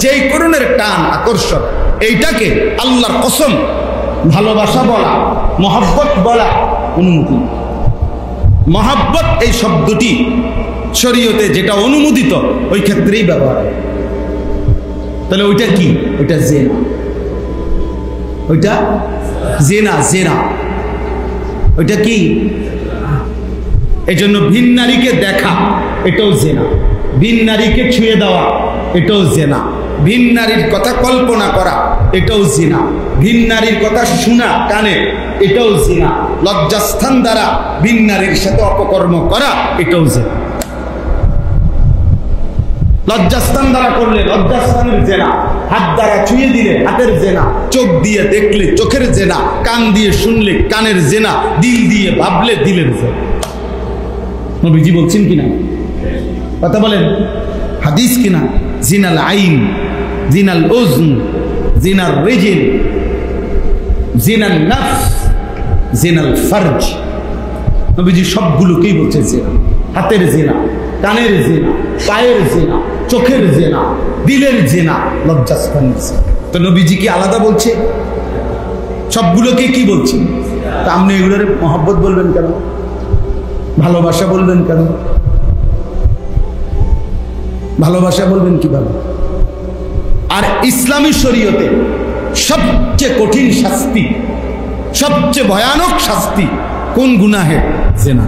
যেই ধরনের টান আকর্ষণ, এইটাকে আল্লাহর কসম ভালোবাসা বলা, মহব্বত বলা অনুমতি। মহব্বত এই শব্দটি শরীয়তে যেটা অনুমোদিত ওই ক্ষেত্রেই ব্যবহার হয়। তাহলে ওইটা কি? ওইটা জেনা, ওইটা জেনা, জেনা ওইটা কি? এই জন্য ভিন নারীকে দেখা এটাও জেনা, ভিন নারীকে ছুঁয়ে দেওয়া এটাও জেনা, ভিন নারীর কথা কল্পনা করা এটাও জিনা, ভিন নারীর কথা শোনা কানে এটাও জিনা, লজ্জাস্থান দ্বারা ভিন নারীর সাথে অপকর্ম করা এটাও জিনা। লজ্জাস্থান দ্বারা করলে লজ্জাস্থানের জেনা, হাত দ্বারা ছুঁয়ে দিলে হাতের জেনা, চোখ দিয়ে দেখলে চোখের জেনা, কান দিয়ে শুনলে কানের জেনা, দিল দিয়ে ভাবলে দিলের জেনা। নবীজি বলছেন কিনা? কথা বলেন, হাদিস কিনা? জিনাল আইন, জিনাল উজন, জিনাল রিজিল, জিনাল নফস, জিনাল ফরজ। নবীজি সবগুলোকেই বলছে জেনা। হাতের জেনা, কানের জেনা, পায়ের জেনা, চোখের জেনা, দিলের জেনা, লজ্জাস্থানের জেনা। তো নবীজি কি আলাদা বলছে? সবগুলোকে কি বলছে? তা আপনি এগুলোর মহব্বত বলবেন কেন? ভালোবাসা বলবেন কেন? ভালোবাসা বলবেন কিভাবে? আর ইসলামী শরীয়তে সবচেয়ে কঠিন শাস্তি, সবচেয়ে ভয়ানক শাস্তি কোন গুনাহে? জিনা।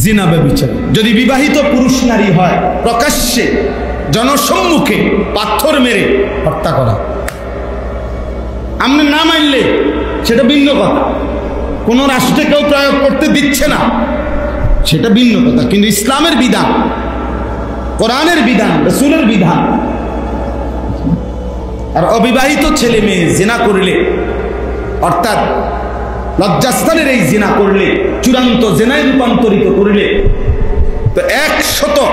জিনা ব্যভিচার। যদি বিবাহিত পুরুষ নারী হয়, প্রকাশ্যে জনসম্মুখে পাথর মেরে হত্যা করা। আপনি না মানলে সেটা ভিন্ন কথা, কোন রাষ্ট্রে কেউ প্রয়োগ করতে দিচ্ছে না, সেটা ভিন্ন কথা। কিন্তু ইসলামের বিধান, কোরআনের বিধান, রাসূলের বিধান। আর অবিবাহিত ছেলে মেয়ে জিনা করলে, অর্থাৎ লজ্জাস্থানের এই জিনা করলে, চূড়ান্ত জিনায় রূপান্তরিত করলে, তো 100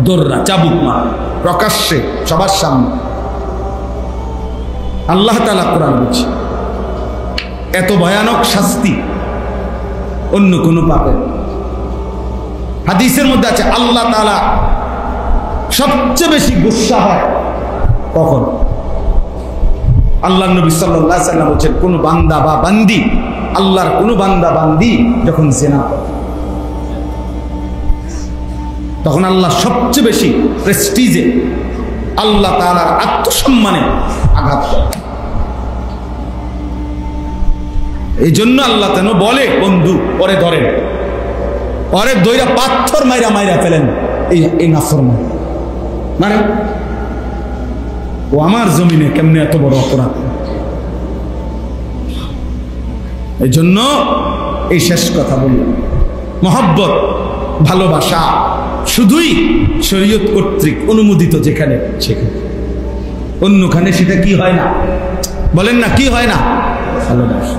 দোররা চাবুক মার প্রকাশ্যে সবার সামনে। আল্লাহ তাআলা কোরআন বলছে, এত ভয়ানক শাস্তি অন্য কোন পাপের। হাদিসের মধ্যে আছে আল্লাহ তাআলা সবচেয়ে বেশি গুসা হয় কখন? আল্লাহর নবী সাল্লাল্লাহু আলাইহি ওয়াসাল্লাম বলেন, কোন বান্দা বা বান্দি, আল্লাহর কোন বান্দা বান্দি যখন জিনা করে, তখন আল্লাহ সবচেয়ে বেশি প্রেস্টিজে, আল্লাহ তাআলার আত্মসম্মানে আঘাত করে। এই জন্য আল্লাহ তেন বলে, বন্ধু পরে ধরেন, পরে দইরা পাথর মাইরা মাইরা ফেলেন এই নাফরমান। মানে ও আমার জমিনে কেমনে এত বড় অপরাধ। এই জন্য এই শেষ কথা বলি, মহব্বত, ভালোবাসা শুধুই শরীয়ত কর্তৃক অনুমোদিত যেখানে, সেখানে। অন্যখানে সেটা কি হয় না? বলেন না, কি হয় না? ভালোবাসা,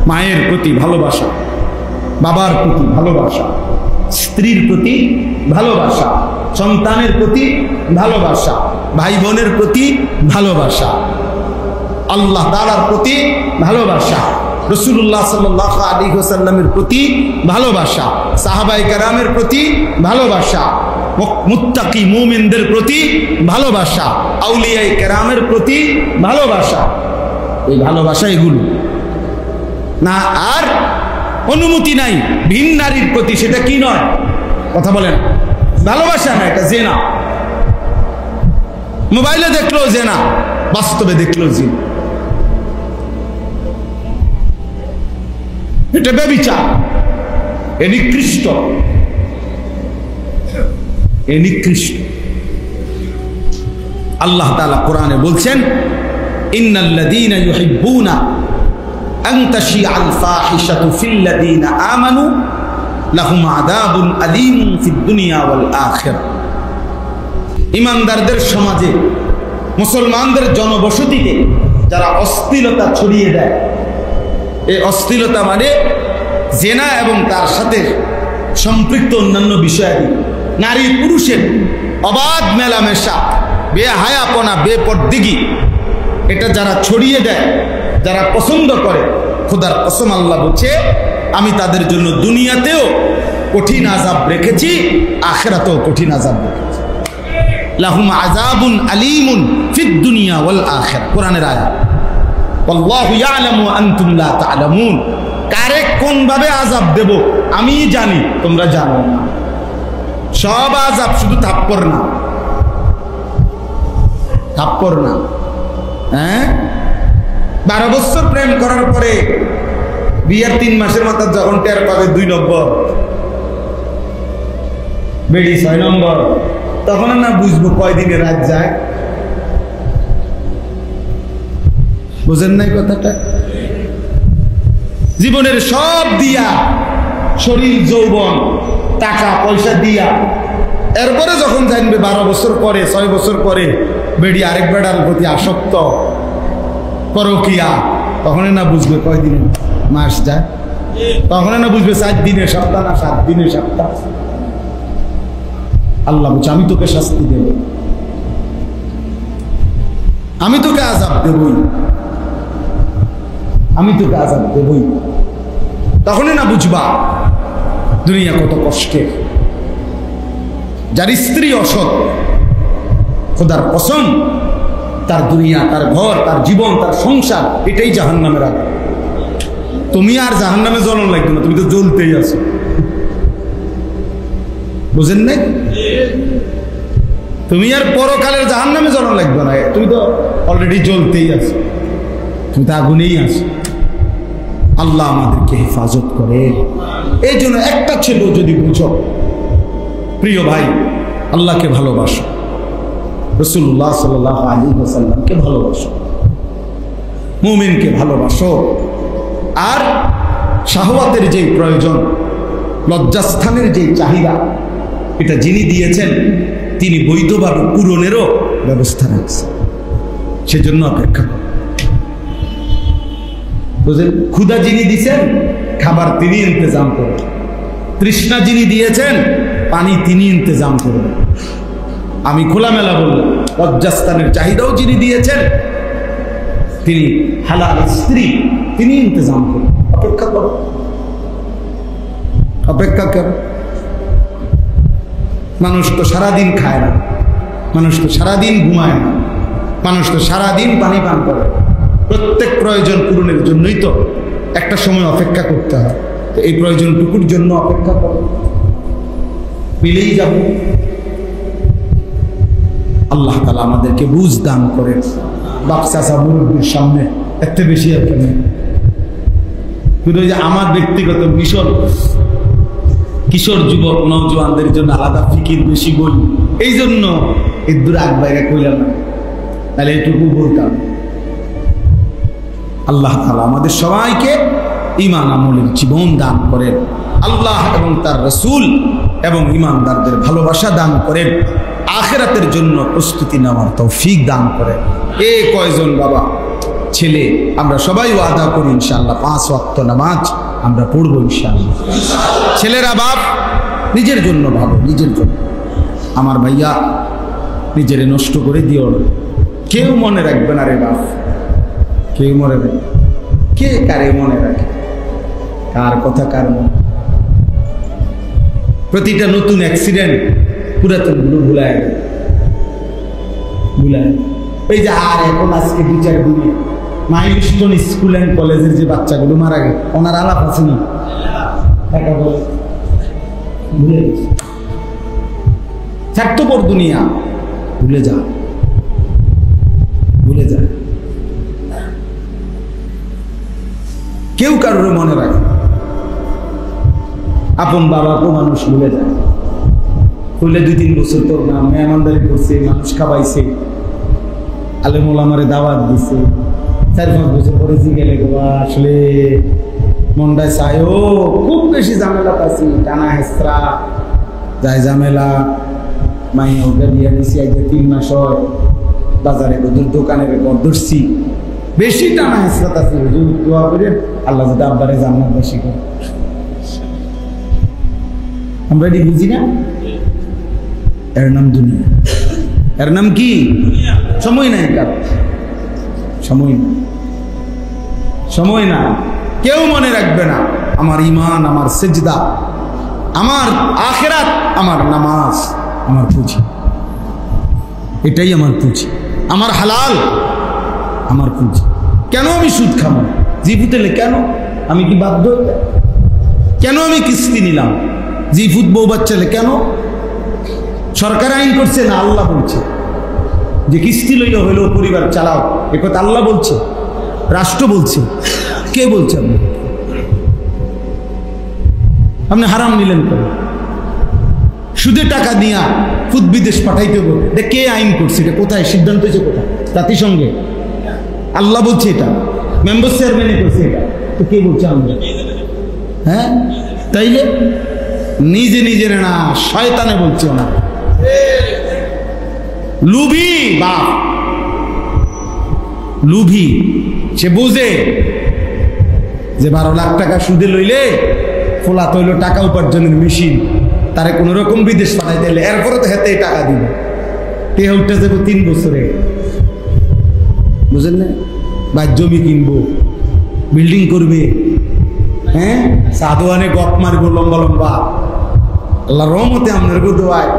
মায়ের প্রতি ভালোবাসা, বাবার প্রতি ভালোবাসা, স্ত্রীর প্রতি ভালোবাসা, সন্তানের প্রতি ভালোবাসা, ভাই বোনের প্রতি ভালোবাসা, আল্লাহ তাআলার প্রতি ভালোবাসা, রাসূলুল্লাহ সাল্লাল্লাহু আলাইহি ওয়াসাল্লামের প্রতি ভালোবাসা, সাহাবায়ে কেরামের প্রতি ভালোবাসা, মুত্তাকি মুমিনদের প্রতি ভালোবাসা, আউলিয়ায়ে কেরামের প্রতি ভালোবাসা। এই ভালোবাসা এগুলো না। আর অনুমতি নাই ভিন নারীর প্রতি, সেটা কি নয়? কথা বলেন, ভালোবাসা না, এটা জেনা। মোবাইলে দেখলো জেনা, বাস্তবে দেখলো জিনা, এটা ব্যভিচার, এ নিকৃষ্ট, এ নিকৃষ্ট। আল্লাহ তাআলা কোরআনে বলছেন, ইন্নাল্লাযীনা ইউহিব্বুনা আন তাশিআল ফাহিশাতু ফিল্লাযীনা আমানু লাহুম আযাবুন আলীমুন ফিদ দুনিয়া ওয়াল আখিরাহ। ঈমানদারদের সমাজে, মুসলমানদের জনবসতিতে যারা অশ্লীলতা ছড়িয়ে দেয়, এই অশ্লীলতা মানে জেনা এবং তার সাথে সম্পৃক্ত অন্যান্য বিষয়াদি, নারী পুরুষের অবাধ মেলামেশা, বেহায়াপনা, বেপরদিগি, এটা যারা ছড়িয়ে দেয়, যারা পছন্দ করে, খোদার কসম আল্লাহ বলছে আমি তাদের জন্য দুনিয়াতেও কঠিন আযাব রেখেছি, আখিরাতেও কঠিন আযাব রেখেছি। লাহুম আযাবুন আলীমুন ফিদ দুনিয়া ওয়াল আখিরাহ, কোরআনের আয়াত। আল্লাহু ইয়ালামু ওয়া আনতুম লা তা'লামুন, কারে কোন ভাবে আযাব দেব আমি জানি, তোমরা জানো না। সব আযাব শুধু থাপ্পড় না, থাপ্পড় না। 12 বছর প্রেম করার পরে বিয়ের 3 মাসের মাথায় যখন টের পাবে 2 নম্বর, বেডি 6 নম্বর, তখন না বুঝবো কয়দিনে রাত যায়। বুঝেন নাই কথাটা? জীবনের সব দিয়া, শরীর যৌবন টাকা পয়সা দিয়া, এরপরে যখন জানবে 12 বছর পরে 6 বছর পরে বেডি আরেক বেড়ার প্রতি আসক্ত, পরকিয়া, তখন না বুঝবে কয়দিনে মাস যায়, তখন না বুঝবে 4 দিনে সপ্তাহ না 7 দিনে সপ্তাহ। আল্লাহ বলছে আমি তোকে শাস্তি দেব, আমি তোকে আযাব দেবই, আমি তোকে আযাব দেবই। তখনই না বুঝবা দুনিয়া কত কষ্টের। যার স্ত্রী অসৎ, খোদার কসম তার দুনিয়া, তার ঘর, তার জীবন, তার সংসার এটাই জাহান্নামের আগুন। তুমি আর জাহান্নামে জ্বলন লাগবে না, তুমি তো জ্বলতেই আছো। বুঝেন নাই? তুমি আর পরকালের জাহান্নামে জ্বলন লাগবে না, তুমি তো অলরেডি জ্বলতেই আছো, তুমি তো আগুনেই আছো। আল্লাহ আমাদেরকে হেফাজত করে। এই জন্য একটা ছিল যদি বুঝো, প্রিয় ভাই, আল্লাহকে ভালোবাসো, রাসূলুল্লাহ সাল্লাল্লাহু আলাইহি ওয়াসাল্লামকে ভালোবাসো, মুমিনকে ভালোবাসো, আর শাহওয়াতের যে প্রয়োজন, লজ্জাস্থানের যে চাহিদা, এটা যিনি দিয়েছেন তিনি বৈধভাবে পূরণেরও ব্যবস্থা রাখছেন, সেজন্য অপেক্ষা করো। বুঝলেন? ক্ষুধা যিনি দিয়েছেন খাবার তিনি ইন্তজাম করবেন, তৃষ্ণা যিনি দিয়েছেন পানি তিনি ইন্তজাম করবেন। আমি খোলামেলা বললাম, লজ্জাস্থানের চাহিদাও যিনি দিয়েছেন তিনি হালাল স্ত্রী তিনি ইন্তজাম করবেন। অপেক্ষা করো, অপেক্ষা করো। মানুষ তো সারাদিন খায় না, মানুষ তো সারাদিন ঘুমায় না, মানুষ তো সারাদিন পানি পান করে। প্রত্যেক প্রয়োজন পূরণের জন্যই তো একটা সময় অপেক্ষা করতে হয়। তো এই প্রয়োজনটুকুর জন্য অপেক্ষা করো, মিলেই যাব। আল্লাহ তাআলা আমাদেরকে বুঝ দান করে। বাপ চাচা মুরব্বীর সামনে এত বেশি আর কেন, শুধু যে আমার ব্যক্তিগত মিশন, কিশোর যুবক নওজোয়ানদের জন্য আলাদা ফিকির বেশি বলি, এই জন্য এর দূরে আগ বাইরে কইলাম না, তাহলে এটুকু বলতাম। আল্লাহ তাআলা আমাদের সবাইকে ঈমান আমলের জীবন দান করেন, আল্লাহ এবং তার রাসূল এবং ঈমানদারদের ভালোবাসা দান করেন, আখিরাতের জন্য প্রস্তুতি নেওয়ার তৌফিক দান করেন। এ কয়জন বাবা ছেলে আমরা সবাই ওয়াদা করি ইনশাআল্লাহ 5 ওয়াক্ত নামাজ আমরা পড়ব ইনশাআল্লাহ। ছেলেরা বাপ নিজের জন্য ভাবো, নিজের জন্য। আমার ভাইয়া নিজেরে নষ্ট করে দিও না, কেউ মনে রাখবে না রে বাপ, কেউ মনে রাখবে, কে কারে মনে রাখে, কার কথা কার মনে। প্রতিটা নতুন অ্যাক্সিডেন্ট পুরাতনগুলো ভুলায় ভুলায়। এই যে আর এখন আজকে 2-4 দিনে মাইলস্টোন স্কুল অ্যান্ড কলেজের যে বাচ্চাগুলো মারা গেছে, ওনার আলাপ আছে না? টাকা বলে ভুলে গেছে। স্বার্থপর দুনিয়া, ভুলে যা, ভুলে যা। কেউ কারোর মনে রাখে, আপন বাবাকেও মানুষ ভুলে যায়। খুলে 2-3 বছর তোর নাম মেহমানদারি করছে, মানুষ খাওয়াইছে, আলেম ওলামারে দাওয়াত দিছে, 4-5 বছর পরে গেলে আসলে মনটায় চায় ও খুব বেশি ঝামেলা পাচ্ছি, টানা হেসরা যাই ঝামেলা, মাই ওকে দিয়ে দিছি আজ 3 মাস হয়, বাজারে ওদের দোকানের ঘর ধরছি, বেশি টানা হেসরাত আছে। হুজুর দোয়া করে আল্লাহ যদি আব্বারে জান্নাতবাসী করে। আমরা এটি বুঝি না, এর নাম দুনিয়া। এর নাম কি? সময় নাই, কার সময় না, সময় না। কেউ মনে রাখবে না আমার ঈমান, আমার সিজদা, আমার আখিরাত, আমার নামাজ, আমার পুঁজি, এটাই আমার পুঁজি, আমার হালাল, আমার পুঁজি। কেন আমি সুদ খাবো? জিফুতেলে কেন? আমি কি বাধ্য? কেন আমি কিস্তি নিলাম? জিফুত বউ বাচ্চালে কেন? সরকার আইন করছে না আল্লাহ বলছে যে কিস্তি লইলে হইলেও পরিবার চালাও, এ কথা আল্লাহ বলছে, রাষ্ট্র বলছে। কে বলছে? আপনি হারাম নিলেন কেন? সুদে টাকা দিয়া ফুদ বিদেশ পাঠাইতে হবে, কে আইন করছে? এটা কোথায় সিদ্ধান্ত হয়েছে? কোথায়? জাতিসংঘে? আল্লাহ বলছে এটা, মেম্বার চেয়ারম্যানে করছে এটা, তো কে বলছে? আমরা। হ্যাঁ, তাইলে নিজে নিজের না, শয়তানে বলছে না। লুভি বাপ, লুভি, সে বুঝে যে 12 লাখ টাকা সুদে লইলে ফোলা তৈল টাকা উপার্জনের মেশিন, তারে কোন রকম বিদেশ পাঠাই দিলে এরপরে তো হাতে টাকা দিবে, টেহা উঠে যাবো 3 বছরে। বুঝলেন না? বা জমি কিনবো, বিল্ডিং করবে, হ্যাঁ, সাধুয়ানে গপ মারবো লম্বা লম্বা। আল্লাহ রহমতে আপনার দোয়ায়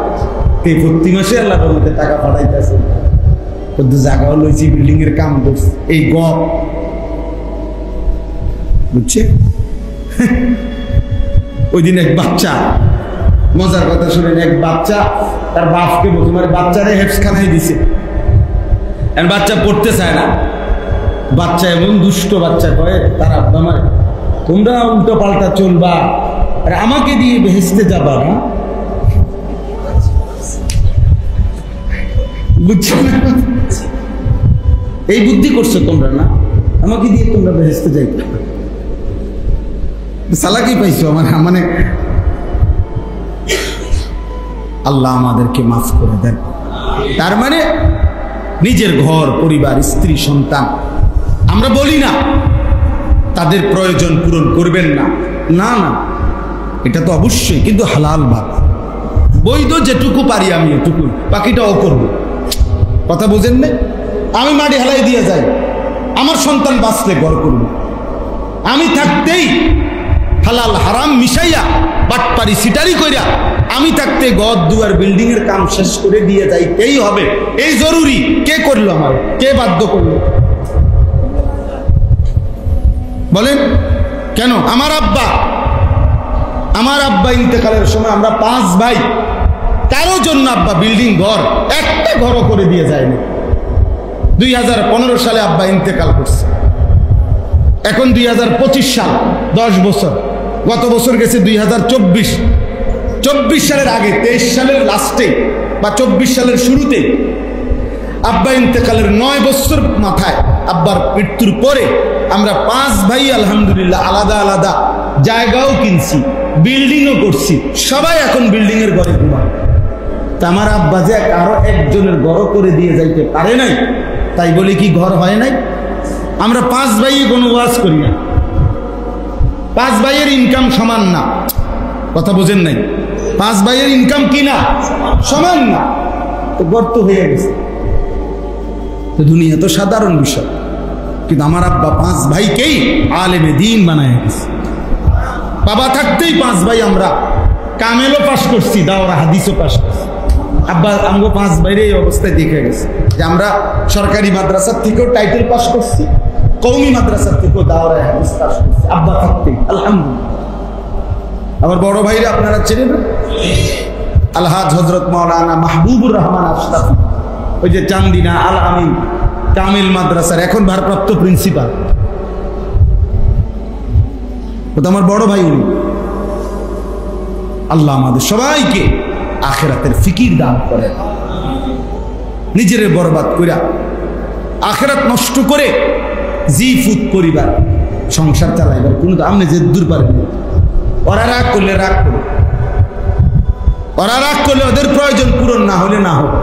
প্রতি মাসে আল্লাহ রহমতে টাকা পাঠাইতেছে, কিন্তু জায়গাও লইছি, বিল্ডিং এর কাম করছে, এই গপ। বুঝছে? ওই দিন এক বাচ্চা, মজার কথা শুনেন, এক বাচ্চা তার বাপকে বলছে, মানে বাচ্চারে হেফসখানায় দিছে, বাচ্চা পড়তে চায় না। বাচ্চা এমন দুষ্ট বাচ্চা কয়ে তার আব্বা মারে, তোমরা উল্টো পাল্টা চলবা, আর আমাকে দিয়ে ভেস্তে যাবা না। বুঝছো না? এই বুদ্ধি করছো তোমরা না, আমাকে দিয়ে তোমরা ভেস্তে যাইতে সালাকি পাইছো। মানে আল্লাহ আমাদেরকে মাফ করে দেন। তার মানে নিজের ঘর, পরিবার, স্ত্রী, সন্তান, আমরা বলি না তাদের প্রয়োজন পূরণ করবেন না, না না, এটা তো অবশ্যই, কিন্তু হালাল ভাব, বৈধ যেটুকু পারি আমি এটুকু, বাকিটাও করবো। কথা বোঝেন না? আমি মাটি হালাই দিয়ে যাই, আমার সন্তান বাঁচলে ঘর করব, আমি থাকতেই হালাল হারাম মিশাইয়া বাটপারি সিটারি কইরা আমি থাকতে ঘর দুয়ার বিল্ডিং এর কাম শেষ করে দিয়ে যাইতেই হবে, এই জরুরি। কে করলো? আমার কে বাধ্য করলো? বলেন কেন? আমার আব্বা ইন্তেকালের সময় আমরা 5 ভাই, কারো জন্য আব্বা বিল্ডিং ঘর একটা ঘরও করে দিয়ে যায়নি। 2015 সালে আব্বা ইন্তেকাল করছে, এখন 2025 সাল, 10 বছর। গত বছর গেছে 2024 সালের আগে 23 সালের লাস্টে বা 24 সালের শুরুতে আব্বা ইন্তেকালের 9 বছর মাথায়, আব্বার মৃত্যুর পরে আমরা 5 ভাই আলহামদুলিল্লাহ আলাদা আলাদা জায়গাও কিনছি, বিল্ডিংও করছি, সবাই এখন বিল্ডিং এর ঘরে ঘুমায়। তা আমার আব্বা যে কারো একজনের ঘর করে দিয়ে যাইতে পারে নাই, তাই বলে কি ঘর হয় নাই? আমরা 5 ভাই কোনো ওয়াজ করি না, 5 ভাইয়ের ইনকাম সমান না। কথা বোঝেন নাই? 5 ভাইয়ের ইনকাম কি না? সমান না, তো গর্ত হয়ে গেছে। তো দুনিয়া তো সাধারণ বিষয়, কিন্তু আমার আব্বা 5 ভাইকেই আলেমে দ্বীন বানায় গেছে। বাবা থাকতেই 5 ভাই আমরা কামেলও পাশ করছি, দাওরা হাদিসও পাশ করছি। আব্বা আমগো 5 ভাইয়ের এই অবস্থায় দেখে গেছে যে আমরা সরকারি মাদ্রাসার থেকেও টাইটেল পাশ করছি, কওমি মাদ্রাসার থেকেও দাওরা হাদিস পাশ করছি, আব্বা থাকতেই। আলহামদুলিল্লাহ আমার বড় ভাইরা আপনারা চেনেন আলহাজ হযরত মাওলানা মাহবুবুর রহমান আশরাফি, ওই যে চান্দিনা আল আমিন কামিল মাদ্রাসার এখন ভারপ্রাপ্ত প্রিন্সিপাল, ও তো আমার বড় ভাই। উনি আল্লাহ আমাদের সবাইকে আখিরাতের ফিকির দান করেন। নিজের বরবাদ কইরা আখিরাত নষ্ট করে জি ফুত পরিবার সংসার চালাইবার কোনো আমনে যে দূর পারেন। ওরা রাগ করলে রাগ করবে, ওরা রাগ করলে ওদের প্রয়োজন পূরণ না হলে না হবে।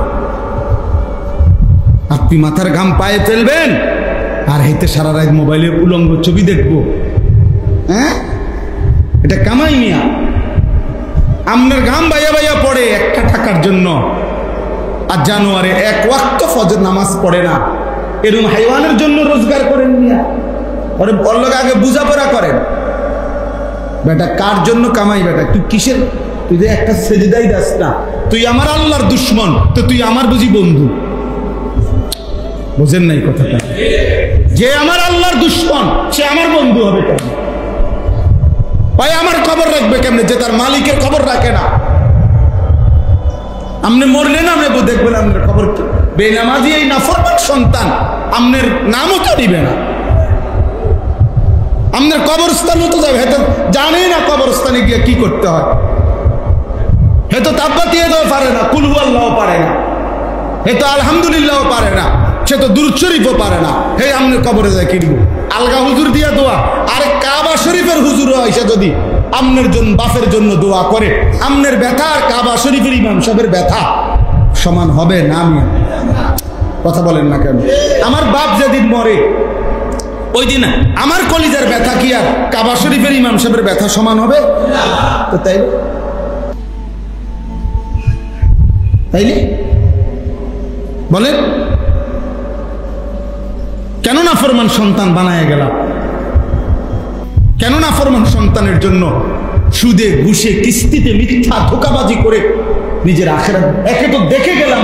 আপনি মাথার ঘাম পায়ে ফেলবেন আর হেঁটে সারা রাত মোবাইলে উলঙ্গ ছবি দেখবো, হ্যাঁ এটা কামাই মিয়া। আপনার ঘাম বাইয়া বাইয়া পড়ে একটা টাকার জন্য, আর জানুয়ারে এক ওয়াক্ত ফজর নামাজ পড়ে না, এরকম হাইওয়ানের জন্য রোজগার করেন মিয়া। ওর বললোকে আগে বুঝাপড়া করেন, বেটা কার জন্য কামাই বেটা, তুই কিসের, তুই যে একটা সেজদাই দাস না, তুই আমার আল্লাহর দুশ্মন, তো তুই আমার বুঝি বন্ধু? বুঝেন নাই কথাটা? যে আমার আল্লাহর দুশ্মন সে আমার বন্ধু হবে কেন? ভাই আমার খবর রাখবে কেমনে যে তার মালিকের খবর রাখে না? আপনি মরলেন আপনি দেখবেন আপনার খবর কি? বেনামাজি এই নাফরমান সন্তান আপনার নামও তো দিবে না, আপনার কবরস্থানও তো যাবে, হয়তো জানে না কবরস্থানে গিয়ে কি করতে হয়, হয়তো তাব্বাতিয়া দেওয়া পারে না, কুল হুয়াল্লাহও পারে না, হয়তো আলহামদুলিল্লাহও পারে না, সে তো দুরূদ শরীফও পারে না। হে আপনার কবরে যায় কিনব আলগা হুজুর দিয়া দোয়া, আরে কাবা শরীফের হুজুর এসে যদি আপনার জন্য বাপের জন্য দোয়া করে, আপনার ব্যথা আর কাবা শরীফের ইমাম সাহেবের ব্যথা সমান হবে না? মিয়া কথা বলেন না কেন? আমার বাপ যেদিন মরে ওই দিন আমার কলিজার ব্যথা কি আর কাবা শরীফের ইমাম সাহেবের ব্যথা সমান হবে? তো তাইলে বলেন কেন নাফরমান সন্তান বানায় গেলাম? কেন নাফরমান সন্তানের জন্য সুদে ঘুষে কিস্তিতে মিথ্যা ধোকাবাজি করে নিজের আখিরাত, একে তো দেখে গেলাম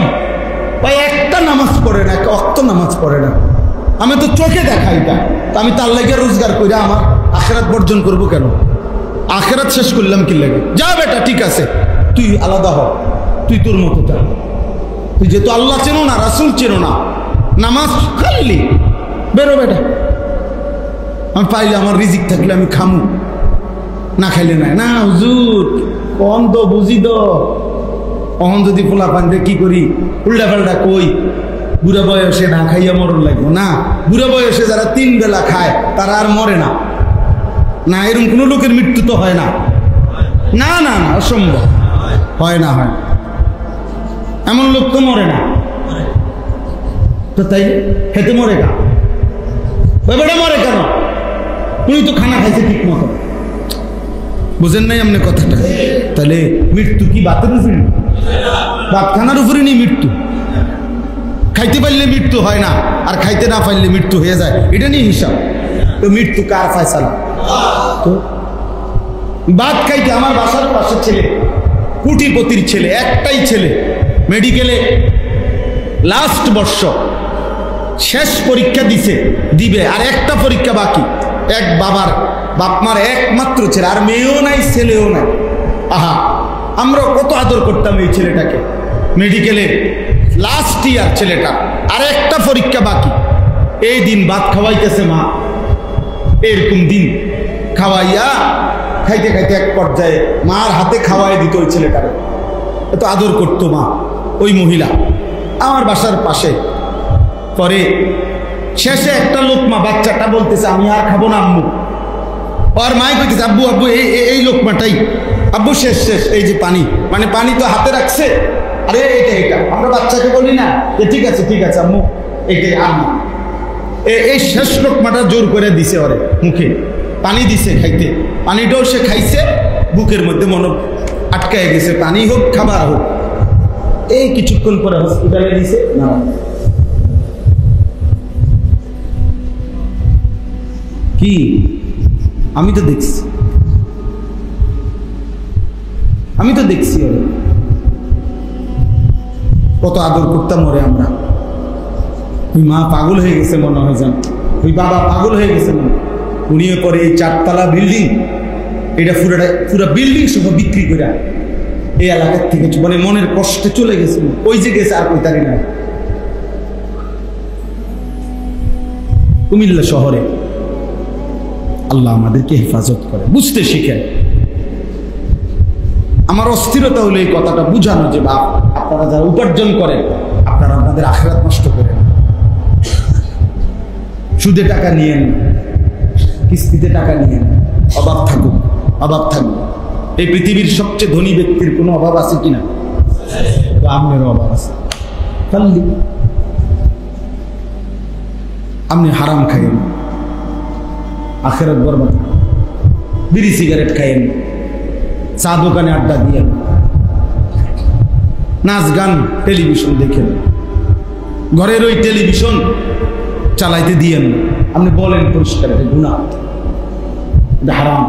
ভাই একটা নামাজ পড়ে না, একটা ওয়াক্ত নামাজ পড়ে না, আমি তো চোখে দেখাই তা, আমি তার লাগে রোজগার করে আমার আখিরাত বর্জন করব কেন? আখিরাত শেষ করলাম কি লাগে? যা বেটা ঠিক আছে, তুই আলাদা হ, তুই তোর মতো যা, তুই যেহেতু আল্লাহ চেনো না, রাসূল চেনো না, নামাজ খাইলি বেরো বেটা। আমি পাইলে আমার রিজিক থাকলে আমি খামু, না খাইলে নাই না। হুজুর কন তো বুঝি তো, অহন যদি পোলা পানতে কি করি উল্টা পাল্টা কই, বুড়া বয়সে না খাইয়া মরণ লাগবো না। বুড়া বয়সে যারা 3 বেলা খায় তারা আর মরে না, না এরকম কোনো লোকের মৃত্যু তো হয় না, না না না অসম্ভব, হয় না, হয় এমন লোক তো মরে না। তো তাই খেতে মরে গা বেটা মরে কেন? উনি তো খানা খাইছে ঠিক মতো, বুঝেন নাই আপনি কথাটা? তাহলে মৃত্যু কি বাতের উপরে? বাত খানার উপরে নেই মৃত্যু। খাইতে পারলে মৃত্যু হয় না, আর খাইতে না পারলে মৃত্যু হয়ে যায়, এটা নিয়ে হিসাব। তো মৃত্যু কার ফয়সালা? তো ভাত খাইতে আমার বাসার পাশের ছেলে, কোটিপতির ছেলে, একটাই ছেলে, মেডিকেলে লাস্ট বর্ষ, শেষ পরীক্ষা দিবে, আর একটা পরীক্ষা বাকি। এক বাবার বাপমার একমাত্র ছেলে, আর মেয়েও নাই ছেলেও নাই। আহা আমরা কত আদর করতাম এই ছেলেটাকে। মেডিকেলে লাস্ট ইয়ার ছেলেটা, আর একটা পরীক্ষা বাকি। এই দিন ভাত খাওয়াইতেছে মা, এরকম দিন খাওয়াইয়া খাইতে খাইতে এক পর্যায়ে মার হাতে খাওয়াই দিত ওই ছেলেটাকে, এত আদর করতো মা ওই মহিলা আমার বাসার পাশে। পরে শেষে একটা লোকমা বাচ্চাটা বলতেছে আমি আর খাবো না আম্মু, আর মাই কইতেছে আব্বু আব্বু এই লোকমাটাই আব্বু, শেষ শেষ, এই যে পানি, মানে পানি তো হাতে রাখছে, আরে এটা আমরা বাচ্চাকে বলি না যে ঠিক আছে আম্মু এইটাই আম্মু, এই শেষ লোকমাটা জোর করে দিছে ওরে মুখে, পানি দিছে খাইতে, পানিটাও সে খাইছে, বুকের মধ্যে মনে আটকায় গেছে, পানি হোক খাবার হোক। এই কিছুক্ষণ পরে হসপিটালে দিছে না, কি আমি তো দেখছি কত আদর করতাম ওরে আমরা। ওই মা পাগল হয়ে গেছে মনে হয়, যান ওই বাবা পাগল হয়ে গেছে মনে। উনিও পরে এই 4 তলা বিল্ডিং এটা পুরা বিল্ডিং সহ বিক্রি করে এই এলাকার থেকে মানে মনের কষ্টে চলে গেছে, ওই যে গেছে আর কইতারি না। কুমিল্লা শহরে আল্লাহ আমাদেরকে হেফাজত করে, বুঝতে শিখেন। আমার অস্থিরতা হলো এই কথাটা বুঝানো যে বাপ, আপনারা যারা উপার্জন করেন আপনারা আপনাদের আখিরাত নষ্ট করেন। সুদে টাকা নিয়েন, কিস্তিতে টাকা নিয়েন, অভাব থাকুক, অভাব থাকুক। এই পৃথিবীর সবচেয়ে ধনী ব্যক্তির কোনো অভাব আছে কিনা? তো আপনারও অভাব আছে। খালি আপনি হারাম খাইয়েন, আখিরাত বরবাদ। বিড়ি সিগারেট খাইয়েন, চা দোকানে আড্ডা দিয়েন, নাচ গান টেলিভিশন দেখেন, ঘরের ওই টেলিভিশন চালাইতে দিয়েন। আপনি বলেন পরিষ্কার এটা গুনাহ, এটা হারাম।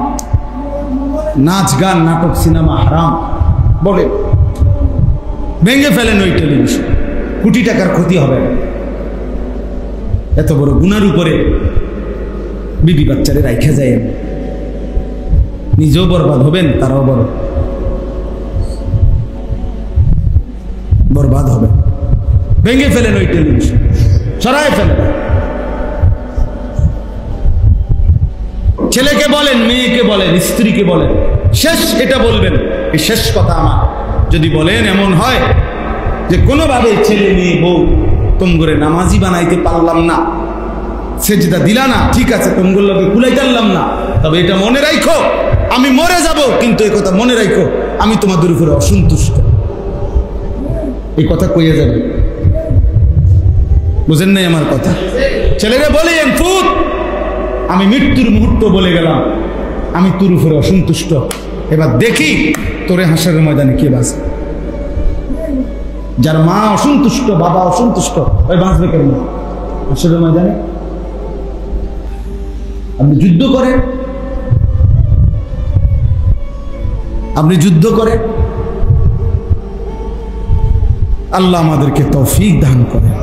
নাচ গান নাটক সিনেমা হারাম বলেন, ভেঙে ফেলেন ওই টেলিভিশন, কোটি টাকার ক্ষতি হবে। এত বড় গুনার উপরে বিবি বাচ্চারে রাইখা যায়, নিজেও বরবাদ হবেন, তারাও বরবাদ হবে। ভেঙে ফেলেন ওই টেলিভিশন, সরাই ফেলেন। ছেলেকে বলেন, মেয়েকে বলেন, স্ত্রীকে বলেন, শেষ এটা বলবেন, এই শেষ কথা আমার। যদি বলেন এমন হয় যে কোনোভাবে ছেলে মেয়ে বউ তোমগরে নামাজি বানাইতে পারলাম না, সেজদা দিলা না, ঠিক আছে, তোমগুলোর লোকে কুলাইতে পারলাম না, তবে এটা মনে রাখো আমি মরে যাব, কিন্তু এই কথা মনে রাখো আমি তোমাদের উপরে অসন্তুষ্ট। এই কথা কইয়া যাবে, বুঝেন নাই আমার কথা? ছেলেরা বলেন ফুট, আমি মৃত্যুর মুহূর্ত বলে গেলাম আমি তোর উপরে অসন্তুষ্ট, এবার দেখি তোরে হাসরের ময়দানে কে বাঁচে। যার মা অসন্তুষ্ট, বাবা অসন্তুষ্ট, ওই বাঁচবে কেন হাসরের ময়দানে? আপনি যুদ্ধ করেন, আপনি যুদ্ধ করেন। আল্লাহ আমাদেরকে তৌফিক দান করেন।